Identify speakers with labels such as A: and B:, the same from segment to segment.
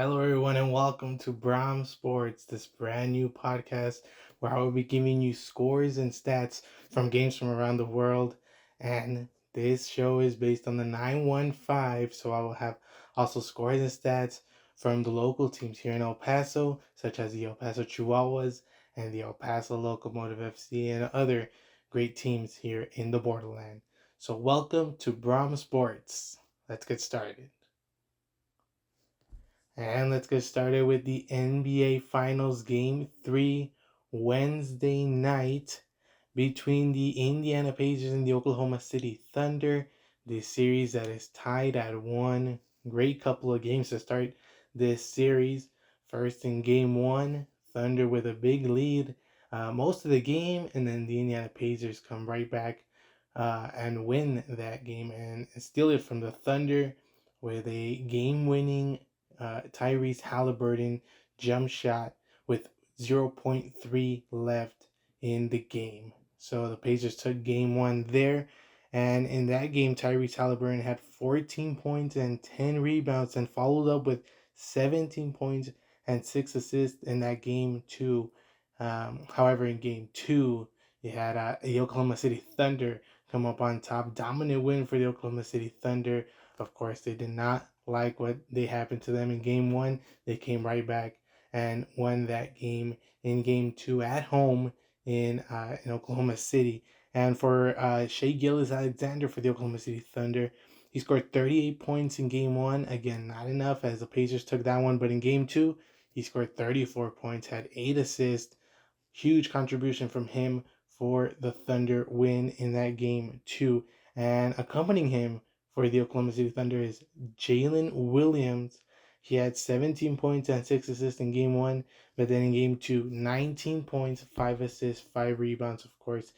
A: Hello, everyone, and welcome to Bram Sportes, this brand new podcast where I will be giving you scores and stats from games from around the world. And this show is based on the 915, so I will have also scores and stats from the local teams here in El Paso, such as the El Paso Chihuahuas and the El Paso Locomotive FC, and other great teams here in the borderland. So, welcome to Bram Sportes. Let's get started. And let's get started with the NBA Finals Game 3 Wednesday night between the Indiana Pacers and the Oklahoma City Thunder. This series that is tied at 1. Great couple of games to start this series. First in Game 1, Thunder with a big lead most of the game, and then the Indiana Pacers come right back and win that game and steal it from the Thunder with a game-winning Tyrese Halliburton jump shot with zero point 0.3 left in the game. So the Pacers took game one there. And in that game, Tyrese Halliburton had 14 points and 10 rebounds and followed up with 17 points and 6 assists in that game, too. However, in game two, you had the Oklahoma City Thunder come up on top. Dominant win for the Oklahoma City Thunder. Of course, they did not like what they happened to them in game one. They came right back and won that game in game two at home in Oklahoma City. And for Shea Gilgeous-Alexander for the Oklahoma City Thunder, he scored 38 points in game one. Again, not enough as the Pacers took that one, but in game two, he scored 34 points, had 8 assists. Huge contribution from him for the Thunder win in that game too. And accompanying him for the Oklahoma City Thunder is Jalen Williams. He had 17 points and 6 assists in game one, but then in game two, 19 points, 5 assists, 5 rebounds, of course.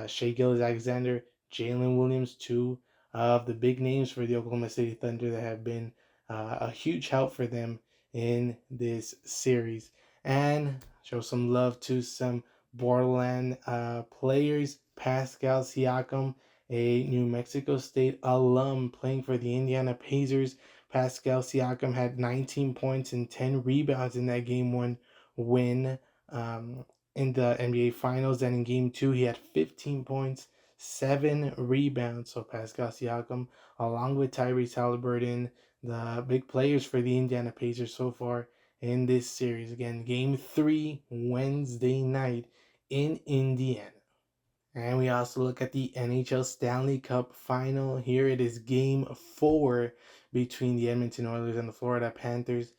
A: Shea Gilgeous-Alexander, Jalen Williams, two of the big names for the Oklahoma City Thunder that have been a huge help for them in this series. And show some love to some Borderland players. Pascal Siakam, a New Mexico State alum playing for the Indiana Pacers. Pascal Siakam had 19 points and 10 rebounds in that game one win in the NBA Finals. And in game two, he had 15 points, 7 rebounds. So Pascal Siakam, along with Tyrese Halliburton, the big players for the Indiana Pacers so far in this series. Again, game three, Wednesday night in Indiana. And we also look at the NHL Stanley Cup final. Here it is game four between the Edmonton Oilers and the Florida Panthers.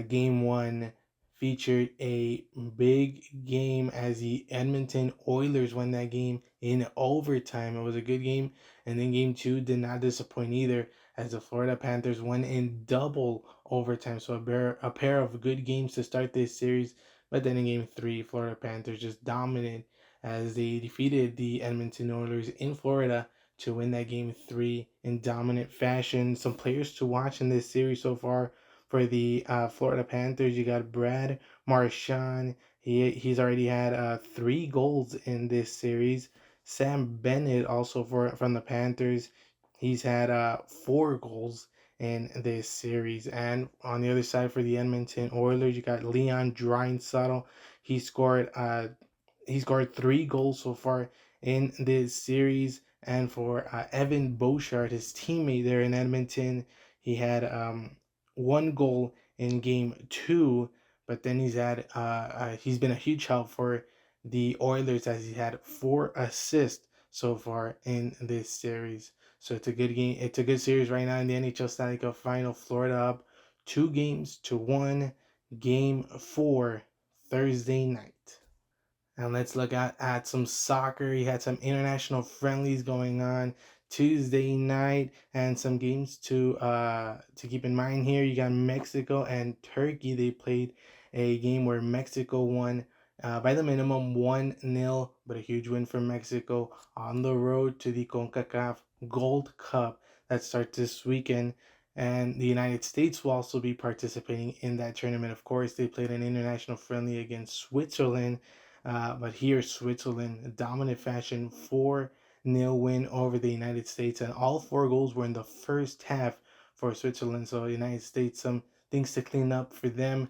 A: Game one featured a big game as the Edmonton Oilers won that game in overtime. It was a good game. And then game two did not disappoint either as the Florida Panthers won in double overtime. So a pair of good games to start this series. But then in game three, Florida Panthers just dominant as they defeated the Edmonton Oilers in Florida to win that game three in dominant fashion. Some players to watch in this series so far for the Florida Panthers. You got Brad Marchand. He's already had 3 goals in this series. Sam Bennett also from the Panthers. He's had 4 goals in this series. And on the other side for the Edmonton Oilers, you got Leon Draisaitl. He scored 3 goals so far in this series. And for Evan Bouchard, his teammate there in Edmonton, he had 1 goal in game two, but then he's been a huge help for the Oilers as he had 4 assists so far in this series. So it's a good game. It's a good series right now in the NHL Stanley Cup Final. Florida up 2 games to 1. Game four Thursday night. And let's look at some soccer. You had some international friendlies going on Tuesday night and some games to keep in mind here. You got Mexico and Turkey. They played a game where Mexico won by the minimum 1-0, but a huge win for Mexico on the road to the CONCACAF Gold Cup that starts this weekend. And the United States will also be participating in that tournament. Of course, they played an international friendly against Switzerland, but here, Switzerland, dominant fashion, 4-0 win over the United States. And all 4 goals were in the first half for Switzerland. So, the United States, some things to clean up for them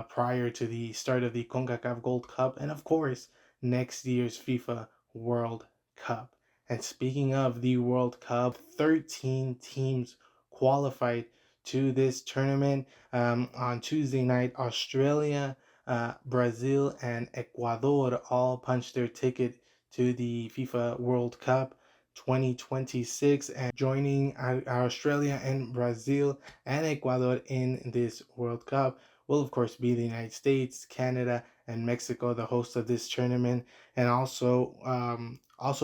A: prior to the start of the CONCACAF Gold Cup, and of course, next year's FIFA World Cup. And speaking of the World Cup, 13 teams qualified to this tournament. On Tuesday night, Australia, Brazil, and Ecuador all punched their ticket to the FIFA World Cup 2026, and joining Australia and Brazil and Ecuador in this World Cup will of course be the United States, Canada, and Mexico, the host of this tournament. And also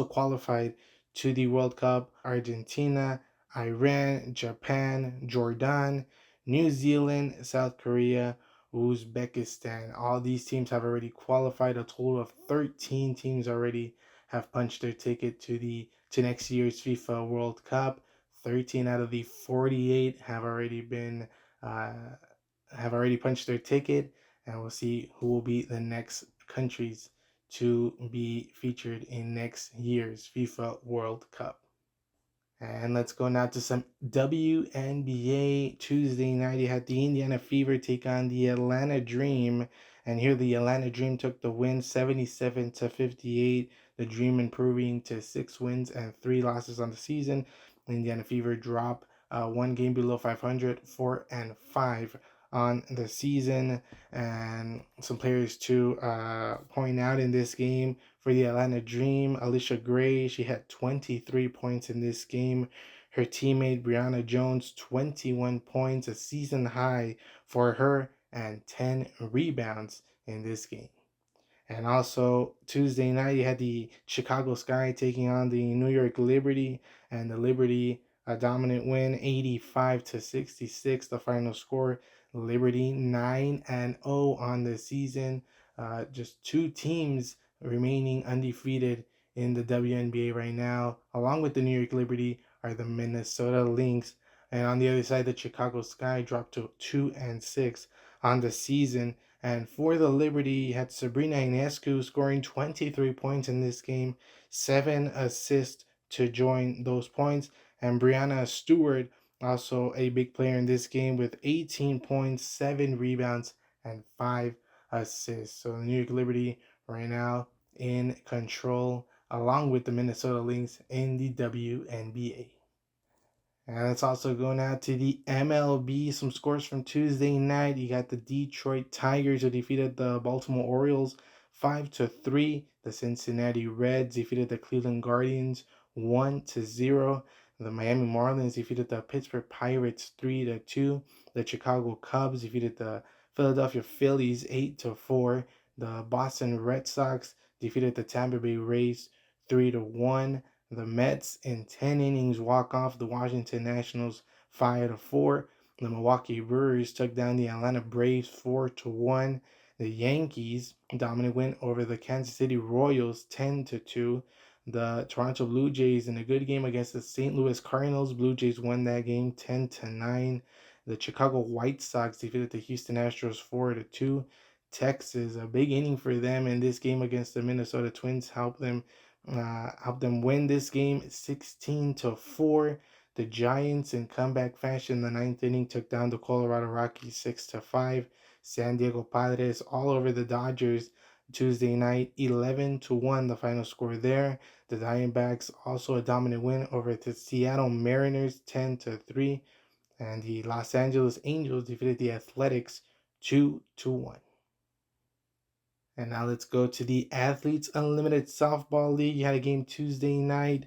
A: qualified to the World Cup: Argentina, Iran, Japan, Jordan, New Zealand, South Korea, Uzbekistan. All these teams have already qualified. A total of 13 teams already have punched their ticket to next year's FIFA World Cup. 13 out of the 48 uh, have already punched their ticket, and we'll see who will be the next countries to be featured in next year's FIFA World Cup. And let's go now to some WNBA. Tuesday night, you had the Indiana Fever take on the Atlanta Dream. And here the Atlanta Dream took the win 77-58. The Dream improving to 6 wins and 3 losses on the season. Indiana Fever drop one game below 500, 4-5 on the season. And some players to point out in this game: for the Atlanta Dream, Alicia Gray, she had 23 points in this game. Her teammate Brianna Jones, 21 points, a season high for her, and 10 rebounds in this game. And also Tuesday night, you had the Chicago Sky taking on the New York Liberty, and the Liberty a dominant win, 85-66, the final score. Liberty 9-0 on the season. Just two teams remaining undefeated in the WNBA right now, along with the New York Liberty, are the Minnesota Lynx. And on the other side, the Chicago Sky dropped to 2-6 on the season. And for the Liberty, you had Sabrina Ionescu scoring 23 points in this game, 7 assists to join those points. And Brianna Stewart, also a big player in this game, with 18 points, 7 rebounds, and 5 assists. So the New York Liberty right now in control, along with the Minnesota Lynx in the WNBA. And let's also go now to the MLB. Some scores from Tuesday night. You got the Detroit Tigers, who defeated the Baltimore Orioles 5-3. The Cincinnati Reds defeated the Cleveland Guardians 1-0. The Miami Marlins defeated the Pittsburgh Pirates 3-2. The Chicago Cubs defeated the Philadelphia Phillies 8-4. The Boston Red Sox defeated the Tampa Bay Rays 3-1. The Mets in 10 innings walk off the Washington Nationals 5-4. The Milwaukee Brewers took down the Atlanta Braves 4-1. The Yankees dominant win over the Kansas City Royals 10-2. The Toronto Blue Jays in a good game against the St. Louis Cardinals. Blue Jays won that game 10-9. The Chicago White Sox defeated the Houston Astros 4-2. Texas, a big inning for them in this game against the Minnesota Twins, helped them win this game 16-4. The Giants, in comeback fashion, the ninth inning took down the Colorado Rockies 6-5. San Diego Padres all over the Dodgers Tuesday night, 11-1, the final score there. The Diamondbacks also a dominant win over the Seattle Mariners 10-3. And the Los Angeles Angels defeated the Athletics 2-1. And now let's go to the Athletes Unlimited Softball League. You had a game Tuesday night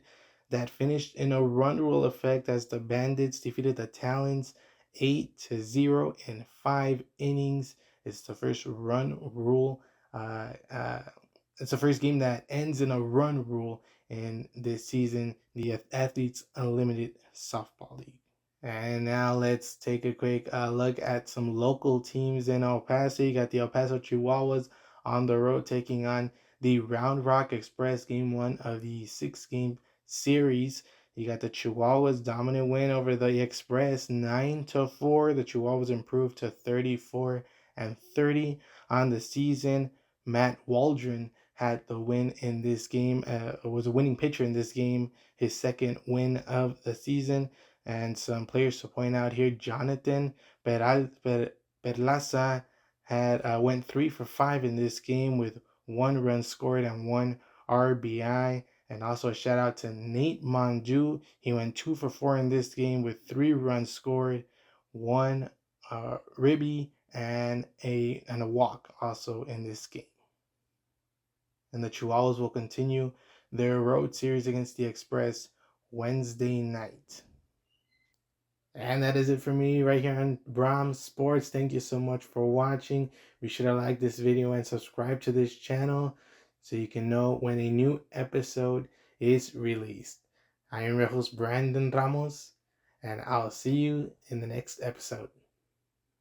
A: that finished in a run rule effect as the Bandits defeated the Talons 8-0 in 5 innings. It's the first run rule. It's the first game that ends in a run rule in this season, the Athletes Unlimited Softball League. And now let's take a quick look at some local teams in El Paso. You got the El Paso Chihuahuas on the road taking on the Round Rock Express, game 1 of the 6-game series. You got the Chihuahuas dominant win over the Express 9-4. The Chihuahuas improved to 34-30 on the season. Matt Waldron had the win in this game, was a winning pitcher in this game, his second win of the season. And some players to point out here: Jonathan Perlaza had went 3 for 5 in this game with 1 run scored and 1 RBI. And also a shout out to Nate Monju. He went 2 for 4 in this game with 3 runs scored, 1 ribby, and a walk also in this game. And the Chihuahuas will continue their road series against the Express Wednesday night. And that is it for me right here on Bram Sports. Thank you so much for watching. Be sure to like this video and subscribe to this channel so you can know when a new episode is released. I am your host, Brandon Ramos, and I'll see you in the next episode.